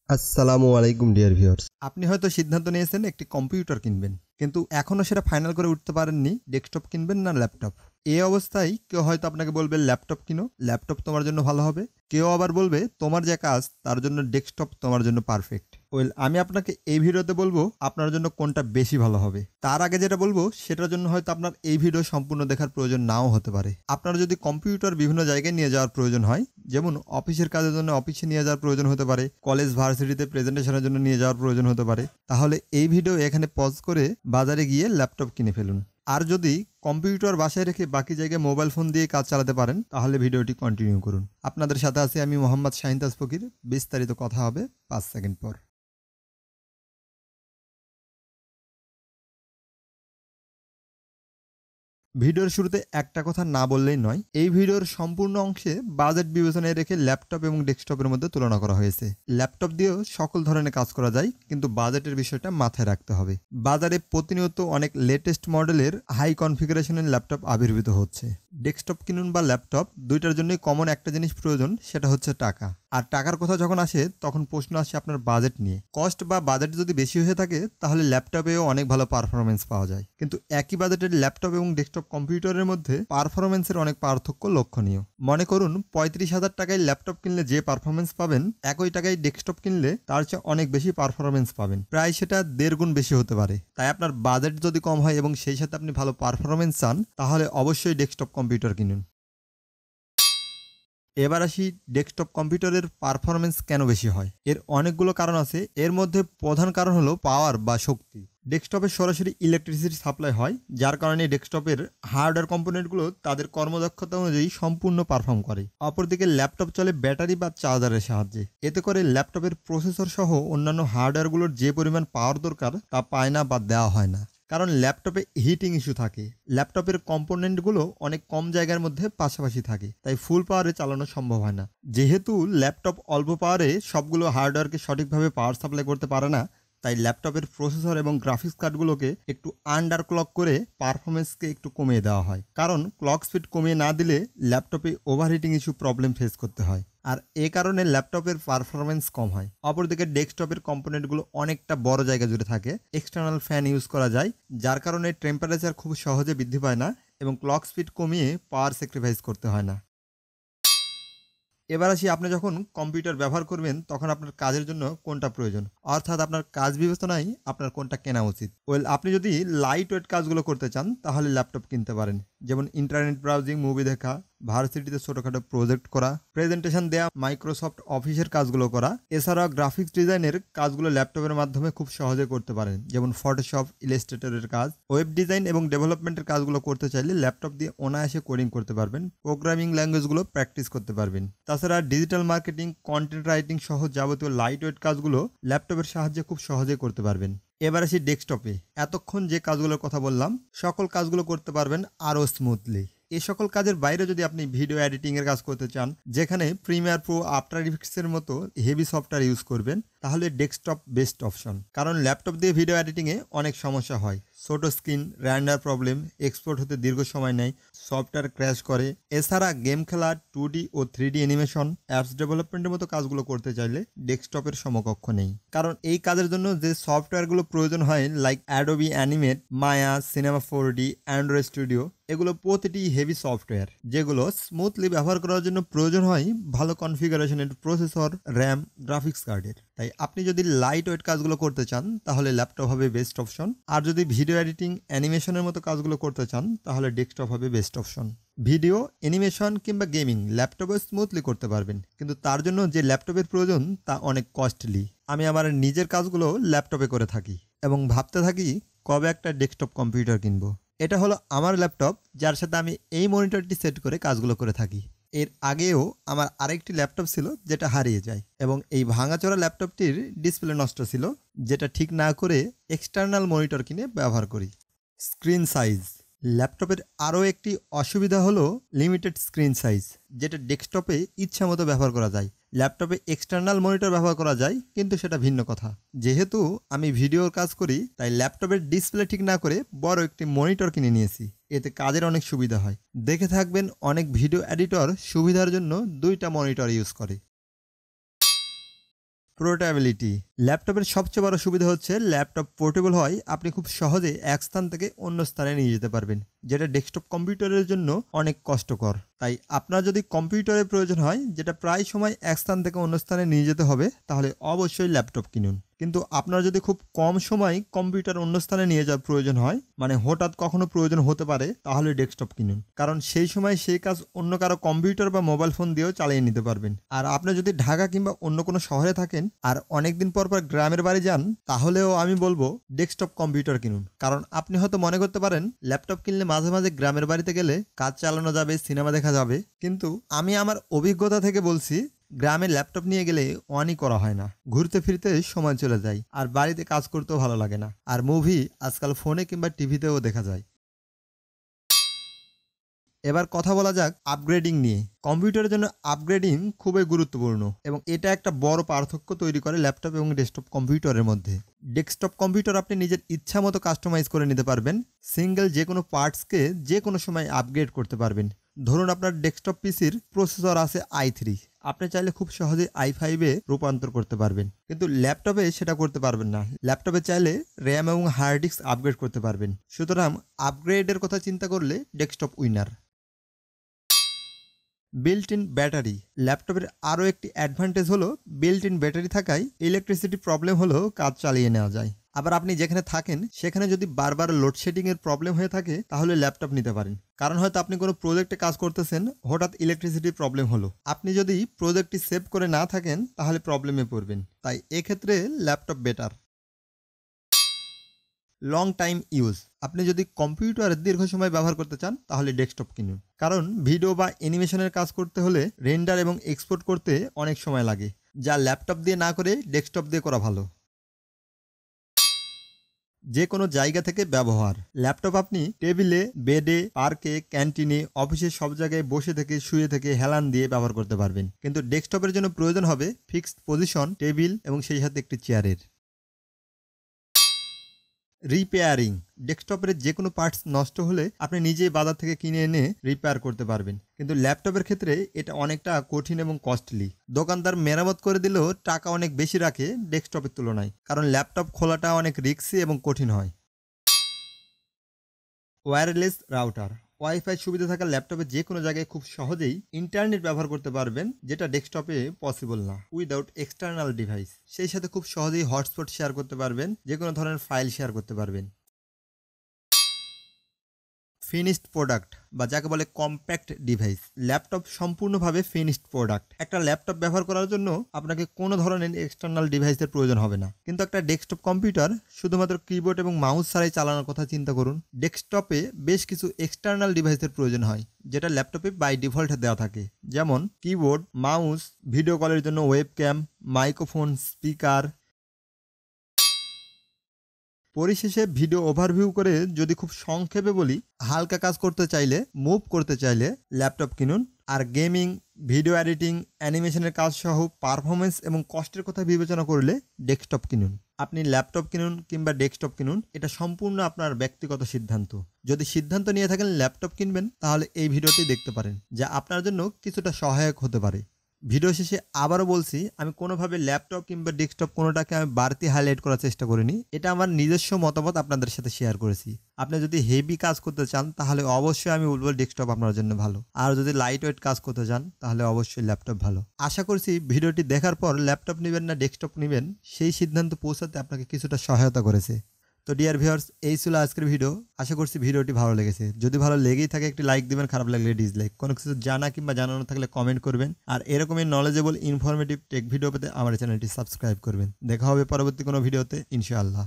আসসালামু আলাইকুম dear viewers. আপনি হয়তো সিদ্ধান্ত নিয়েছেন একটি কম্পিউটার কিনবেন, কিন্তু এখনও সেটা ফাইনাল করে উঠতে পারেননি ডেস্কটপ কিনবেন না ল্যাপটপ। এই অবস্থায় কেউ হয়তো আপনাকে বলবে ল্যাপটপ কিনো, ল্যাপটপ তোমার জন্য ভালো হবে। কেউ আবার বলবে তোমার যে কাজ তার জন্য ডেস্কটপ তোমার জন্য পারফেক্ট। আমি আপনাকে এই ভিডিওতে বলবো আপনার জন্য কোনটা বেশি ভালো হবে। তার আগে যেটা বলবো সেটার জন্য হয়তো আপনার এই ভিডিও সম্পূর্ণ দেখার প্রয়োজন নাও হতে পারে। আপনার যদি কম্পিউটার বিভিন্ন জায়গায় নিয়ে যাওয়ার প্রয়োজন হয়, যেমন অফিসের কাজের জন্য অফিসে নিয়ে যাওয়ার প্রয়োজন হতে পারে, কলেজ ভার্সিটিতে প্রেজেন্টেশনের জন্য নিয়ে যাওয়ার প্রয়োজন হতে পারে, তাহলে এই ভিডিও এখানে পজ করে বাজারে গিয়ে ল্যাপটপ কিনে ফেলুন। আর যদি কম্পিউটার বাসায় রেখে বাকি জায়গায় মোবাইল ফোন দিয়ে কাজ চালাতে পারেন, তাহলে ভিডিওটি কন্টিনিউ করুন। আপনাদের সাথে আছি আমি মোহাম্মদ শাহিন তাজ ফকির। বিস্তারিত কথা হবে 5 সেকেন্ড পর। ভিডিওর শুরুতে একটা কথা না বললেই নয়, এই ভিডিওর সম্পূর্ণ অংশে বাজেট বিবেচনায় রেখে ল্যাপটপ এবং ডেস্কটপের মধ্যে তুলনা করা হয়েছে। ল্যাপটপ দিয়েও সকল ধরনের কাজ করা যায়, কিন্তু বাজেটের বিষয়টা মাথায় রাখতে হবে। বাজারে প্রতিনিয়ত অনেক লেটেস্ট মডেলের হাই কনফিগারেশনের ল্যাপটপ আবির্ভূত হচ্ছে। ডেস্কটপ কিনুন বা ল্যাপটপ, দুইটার জন্যই কমন একটা জিনিস প্রয়োজন, সেটা হচ্ছে টাকা। আর টাকার কথা যখন আসে তখন প্রশ্ন আসে আপনার বাজেট নিয়ে। কস্ট বা বাজেট যদি বেশি হয়ে থাকে তাহলে ল্যাপটপেও অনেক ভালো পারফরমেন্স পাওয়া যায়, কিন্তু একই বাজেটের ল্যাপটপ এবং ডেস্কটপ কম্পিউটারের মধ্যে পারফরমেন্সের অনেক পার্থক্য লক্ষণীয়। মনে করুন 35,000 টাকায় ল্যাপটপ কিনলে যে পারফরমেন্স পাবেন, একই টাকায় ডেস্কটপ কিনলে তার চেয়ে অনেক বেশি পারফরমেন্স পাবেন, প্রায় সেটা 1.5 গুণ বেশি হতে পারে। তাই আপনার বাজেট যদি কম হয় এবং সেই সাথে আপনি ভালো পারফরমেন্স চান, তাহলে অবশ্যই ডেস্কটপ কম্পিউটার কিনুন। এবার আসি ডেস্কটপ কম্পিউটারের পারফরমেন্স কেন বেশি হয়। এর অনেকগুলো কারণ আছে। এর মধ্যে প্রধান কারণ হলো পাওয়ার বা শক্তি। ডেস্কটপে সরাসরি ইলেকট্রিসিটি সাপ্লাই হয়, যার কারণে ডেস্কটপের হার্ডওয়্যার কম্পোনেন্টগুলো তাদের কর্মদক্ষতা অনুযায়ী সম্পূর্ণ পারফর্ম করে। অপরদিকে ল্যাপটপ চলে ব্যাটারি বা চার্জারের সাহায্যে। এতে করে ল্যাপটপের প্রসেসর সহ অন্যান্য হার্ডওয়্যারগুলোর যে পরিমাণ পাওয়ার দরকার তা পায় না বা দেওয়া হয় না, কারণ ল্যাপটপে হিটিং ইস্যু থাকে। ল্যাপটপের কম্পোনেন্টগুলো অনেক কম জায়গার মধ্যে পাশাপাশি থাকে, তাই ফুল পাওয়ারে চালানো সম্ভব হয় না। যেহেতু ল্যাপটপ অল্প পাওয়ারে সবগুলো হার্ডওয়্যারকে সঠিকভাবে পাওয়ার সাপ্লাই করতে পারে না, তাই ল্যাপটপের প্রসেসর এবং গ্রাফিক্স কার্ডগুলোকে একটু আন্ডার ক্লক করে পারফরমেন্সকে একটু কমিয়ে দেওয়া হয়, কারণ ক্লক স্পিড কমিয়ে না দিলে ল্যাপটপে ওভারহিটিং ইস্যু প্রবলেম ফেস করতে হয়, আর এ কারণে ল্যাপটপের পারফরমেন্স কম হয়। অপরদিকে ডেস্কটপের কম্পোনেন্টগুলো অনেকটা বড় জায়গা জুড়ে থাকে, এক্সটার্নাল ফ্যান ইউজ করা যায়, যার কারণে টেম্পারেচার খুব সহজে বৃদ্ধি পায় না এবং ক্লক স্পিড কমিয়ে পাওয়ার স্যাক্রিফাইস করতে হয় না। এবার আসি, আপনি যখন কম্পিউটার ব্যবহার করবেন তখন আপনার কাজের জন্য কোনটা প্রয়োজন, অর্থাৎ আপনার কাজ বিবেচনায় আপনার কোনটা কেনা উচিত। আপনি যদি লাইট ওয়েট কাজগুলো করতে চান তাহলে ল্যাপটপ কিনতে পারেন, যেমন ইন্টারনেট ব্রাউজিং, মুভি দেখা, ভার্সিটিতে ছোটোখাটো প্রজেক্ট করা, প্রেজেন্টেশন দেওয়া, মাইক্রোসফট অফিসের কাজগুলো করা। এছাড়াও গ্রাফিক্স ডিজাইনের কাজগুলো ল্যাপটপের মাধ্যমে খুব সহজে করতে পারেন, যেমন ফটোশপ, ইলাস্ট্রেটরের কাজ। ওয়েব ডিজাইন এবং ডেভেলপমেন্টের কাজগুলো করতে চাইলে ল্যাপটপ দিয়ে অনায়াসে কোডিং করতে পারবেন, প্রোগ্রামিং ল্যাঙ্গুয়েজগুলো প্র্যাকটিস করতে পারবেন। তাছাড়া ডিজিটাল মার্কেটিং, কন্টেন্ট রাইটিং সহ যাবতীয় লাইট ওয়েট কাজগুলো ল্যাপটপের সাহায্যে খুব সহজে করতে পারবেন। এবার আসি ডেস্কটপে। এতক্ষণ যে কাজগুলোর কথা বললাম সকল কাজগুলো করতে পারবেন আরও স্মুথলি। এই সকল কাজের বাইরে যদি আপনি ভিডিও এডিটিংয়ের কাজ করতে চান, যেখানে প্রিমিয়ার প্রো, আফটার ইফেক্টসের মতো হেভি সফটওয়্যার ইউজ করবেন, তাহলে ডেস্কটপ বেস্ট অপশন। কারণ ল্যাপটপ দিয়ে ভিডিও এডিটিংয়ে অনেক সমস্যা হয়, ছোট স্ক্রিন, র্যান্ডার প্রবলেম, এক্সপোর্ট হতে দীর্ঘ সময় নেয়, সফটওয়্যার ক্র্যাশ করে। এছাড়া গেম খেলা, 2D ও 3D অ্যানিমেশন, অ্যাপস ডেভেলপমেন্টের মতো কাজগুলো করতে চাইলে ডেস্কটপের সমকক্ষ নেই। কারণ এই কাজের জন্য যে সফটওয়্যারগুলো প্রয়োজন হয়, লাইক অ্যাডোবি অ্যানিমেট, মায়া, সিনেমা 4D, অ্যান্ড্রয়েড স্টুডিও, এগুলো প্রতিটি হেভি সফটওয়্যার, যেগুলো স্মুথলি ব্যবহার করার জন্য প্রয়োজন হয় ভালো কনফিগারেশনের প্রসেসর, র্যাম, গ্রাফিক্স কার্ডের। তাই আপনি যদি লাইট ওয়েট কাজগুলো করতে চান তাহলে ল্যাপটপ হবে বেস্ট অপশন, আর যদি ভিডিও এডিটিং, অ্যানিমেশনের মতো কাজগুলো করতে চান তাহলে ডেস্কটপ হবে বেস্ট অপশন। ভিডিও, অ্যানিমেশন কিংবা গেমিং ল্যাপটপে স্মুথলি করতে পারবেন, কিন্তু তার জন্য যে ল্যাপটপের প্রয়োজন তা অনেক কস্টলি। আমি আমার নিজের কাজগুলো ল্যাপটপে করে থাকি এবং ভাবতে থাকি কবে একটা ডেস্কটপ কম্পিউটার কিনবো। এটা হলো আমার ল্যাপটপ, যার সাথে আমি এই মনিটরটি সেট করে কাজগুলো করে থাকি। এর আগেও আমার আরেকটি ল্যাপটপ ছিল যেটা হারিয়ে যায়, এবং এই ভাঙাচোরা ল্যাপটপটির ডিসপ্লে নষ্ট ছিল, যেটা ঠিক না করে এক্সটার্নাল মনিটর কিনে ব্যবহার করি। Screen size. ল্যাপটপের আরও একটি অসুবিধা হলো লিমিটেড স্ক্রিন সাইজ, যেটা ডেস্কটপে ইচ্ছামতো ব্যবহার করা যায়। ল্যাপটপে এক্সটার্নাল মনিটর ব্যবহার করা যায়, কিন্তু সেটা ভিন্ন কথা। যেহেতু আমি ভিডিওর কাজ করি, তাই ল্যাপটপের ডিসপ্লে ঠিক না করে বড় একটি মনিটর কিনে নিয়েছি। এতে কাজের অনেক সুবিধা হয়। দেখে থাকবেন অনেক ভিডিও এডিটর সুবিধার জন্য 2টা মনিটর ইউজ করে। পোর্টেবিলিটি। ল্যাপটপের সবচেয়ে বড় সুবিধা হচ্ছে ল্যাপটপ পোর্টেবল হয়, আপনি খুব সহজে এক স্থান থেকে অন্য স্থানে নিয়ে যেতে পারবেন, যেটা ডেস্কটপ কম্পিউটারের জন্য অনেক কষ্টকর। তাই আপনার যদি কম্পিউটারের প্রয়োজন হয় যেটা প্রায় সময় এক স্থান থেকে অন্য স্থানে নিয়ে যেতে হবে, তাহলে অবশ্যই ল্যাপটপ কিনুন। কিন্তু আপনার যদি খুব কম সময় কম্পিউটার অন্য স্থানে নিয়ে যাওয়ার প্রয়োজন হয়, মানে হঠাৎ কখনো প্রয়োজন হতে পারে, তাহলে ডেস্কটপ কিনুন। কারণ সেই সময় সেই কাজ অন্য কারো কম্পিউটার বা মোবাইল ফোন দিয়েও চালিয়ে নিতে পারবেন। আর আপনি যদি ঢাকা কিংবা অন্য কোনো শহরে থাকেন আর অনেকদিন পর পর গ্রামের বাড়ি যান, তাহলেও আমি বলবো ডেস্কটপ কম্পিউটার কিনুন। কারণ আপনি হয়তো মনে করতে পারেন ল্যাপটপ কিনলে মাঝে মাঝে গ্রামের বাড়িতে গেলে কাজ চালানো যাবে, সিনেমা দেখা যাবে, কিন্তু আমি আমার অভিজ্ঞতা থেকে বলছি গ্রামে ল্যাপটপ নিয়ে গেলে অনই করা হয় না, ঘুরতে ফিরতে সময় চলে যায়, আর বাড়িতে কাজ করতেও ভালো লাগে না। আর মুভি আজকাল ফোনে কিংবা টিভিতেও দেখা যায়। এবার কথা বলা যাক আপগ্রেডিং নিয়ে। কম্পিউটারের জন্য আপগ্রেডিং খুবই গুরুত্বপূর্ণ এবং এটা একটা বড় পার্থক্য তৈরি করে ল্যাপটপ এবং ডেস্কটপ কম্পিউটারের মধ্যে। ডেস্কটপ কম্পিউটার আপনি নিজের ইচ্ছা মতো কাস্টমাইজ করে নিতে পারবেন, সিঙ্গেল যে কোনো পার্টসকে যে কোনো সময় আপগ্রেড করতে পারবেন। ধরুন আপনার ডেস্কটপ পিসির প্রসেসর আছে i3, আপনি চাইলে খুব সহজে i5-এ রূপান্তর করতে পারবেন, কিন্তু ল্যাপটপে সেটা করতে পারবেন না। ল্যাপটপে চাইলে র্যাম এবং হার্ড ডিস্ক আপগ্রেড করতে পারবেন। সুতরাং আপগ্রেডের কথা চিন্তা করলে desktop winner. Built in battery. ল্যাপটপের আরও একটি অ্যাডভান্টেজ হলো বিল্ট ইন ব্যাটারি থাকায় ইলেকট্রিসিটি প্রবলেম হলেও কাজ চালিয়ে নেওয়া যায়। আবার আপনি যেখানে থাকেন সেখানে যদি বারবার লোডশেডিংয়ের প্রবলেম হয়ে থাকে, তাহলে ল্যাপটপ নিতে পারেন। কারণ হয়তো আপনি কোনো প্রজেক্টে কাজ করতেছেন, হঠাৎ ইলেকট্রিসিটি প্রবলেম হলো, আপনি যদি প্রজেক্টটি সেভ করে না থাকেন তাহলে প্রবলেমে পড়বেন। তাই এক্ষেত্রে laptop better. Long time use. আপনি যদি কম্পিউটার দীর্ঘ সময় ব্যবহার করতে চান তাহলে ডেস্কটপ কিনুন। কারণ ভিডিও বা অ্যানিমেশনের কাজ করতে হলে রেন্ডার এবং এক্সপোর্ট করতে অনেক সময় লাগে, যা ল্যাপটপ দিয়ে না করে ডেস্কটপ দিয়ে করা ভালো। যে কোনো জায়গা থেকে ব্যবহার। ল্যাপটপ আপনি টেবিলে, বেডে, পার্কে, ক্যান্টিনে, অফিসে সব জায়গায় বসে থেকে, শুয়ে থেকে, হেলান দিয়ে ব্যবহার করতে পারবেন। কিন্তু ডেস্কটপের জন্য প্রয়োজন হবে ফিক্সড পজিশন, টেবিল এবং সেই সাথে একটি চেয়ারের। রিপেয়ারিং। ডেস্কটপের যে কোনো পার্টস নষ্ট হলে আপনি নিজেই বাজার থেকে কিনে এনে রিপেয়ার করতে পারবেন, কিন্তু ল্যাপটপের ক্ষেত্রে এটা অনেকটা কঠিন এবং কস্টলি। দোকানদার মেরামত করে দিলেও টাকা অনেক বেশি রাখে ডেস্কটপের তুলনায়, কারণ ল্যাপটপ খোলাটা অনেক রিস্কি এবং কঠিন হয়। Wireless router. ওয়াইফাই সুবিধা থাকা ল্যাপটপে যে কোনো জায়গায় খুব সহজেই ইন্টারনেট ব্যবহার করতে পারবেন, যেটা ডেস্কটপে পসিবল না উইদাউট এক্সটার্নাল ডিভাইস। সেই সাথে খুব সহজেই হটস্পট শেয়ার করতে পারবেন, যে কোনো ধরনের ফাইল শেয়ার করতে পারবেন। ফিনিশড প্রোডাক্ট বা যাকে বলে কম্প্যাক্ট ডিভাইস। ল্যাপটপ সম্পূর্ণভাবে ফিনিশড প্রোডাক্ট। একটা ল্যাপটপ ব্যবহার করার জন্য আপনাকে কোনো ধরনের এক্সটার্নাল ডিভাইসের প্রয়োজন হবে না, কিন্তু একটা ডেস্কটপ কম্পিউটার শুধুমাত্র কিবোর্ড এবং মাউস ছাড়াই চালানোর কথা চিন্তা করুন। ডেস্কটপে বেশ কিছু এক্সটার্নাল ডিভাইসের প্রয়োজন হয়, যেটা ল্যাপটপে বাই ডিফল্ট দেওয়া থাকে, যেমন কিবোর্ড, মাউস, ভিডিও কলের জন্য ওয়েবক্যাম, মাইক্রোফোন, স্পিকার। পরিশেষে ভিডিও ওভারভিউ করে যদি খুব সংক্ষেপে বলি, হালকা কাজ করতে চাইলে, মুভ করতে চাইলে ল্যাপটপ কিনুন। আর গেমিং, ভিডিও এডিটিং, অ্যানিমেশনের কাজ সহ পারফরমেন্স এবং কষ্টের কথা বিবেচনা করলে ডেস্কটপ কিনুন। আপনি ল্যাপটপ কিনুন কিংবা ডেস্কটপ কিনুন, এটা সম্পূর্ণ আপনার ব্যক্তিগত সিদ্ধান্ত। যদি সিদ্ধান্ত নিয়ে থাকেন ল্যাপটপ কিনবেন, তাহলে এই ভিডিওটি দেখতে পারেন, যা আপনার জন্য কিছুটা সহায়ক হতে পারে। ভিডিও শেষে আবারও বলছি, আমি কোনোভাবে ল্যাপটপ কিংবা ডেস্কটপ কোনোটাকে আমি বাড়তি হাইলাইট করার চেষ্টা করিনি। এটা আমার নিজস্ব মতামত আপনাদের সাথে শেয়ার করেছি। আপনি যদি হেভি কাজ করতে চান তাহলে অবশ্যই আমি বলবো ডেস্কটপ আপনার জন্য ভালো, আর যদি লাইট ওয়েট কাজ করতে চান তাহলে অবশ্যই ল্যাপটপ ভালো। আশা করছি ভিডিওটি দেখার পর ল্যাপটপ নেবেন না ডেস্কটপ নেবেন সেই সিদ্ধান্ত পৌঁছাতে আপনাকে কিছুটা সহায়তা করেছে। তো ডিয়ার ভিউয়ার্স, এই ছিল আজকের ভিডিও। আশা করছি ভিডিওটি ভালো লেগেছে। যদি ভালো লেগেই থাকে একটি লাইক দিবেন, খারাপ লাগলে ডিসলাইক। কোনো কিছু জানা কিংবা জানানো থাকলে কমেন্ট করবেন। আর এরকমই নলেজেবল ইনফরমেটিভ টেক ভিডিও পেতে আমার চ্যানেলটি সাবস্ক্রাইব করবেন। দেখা হবে পরবর্তী কোনো ভিডিওতে ইনশাআল্লাহ।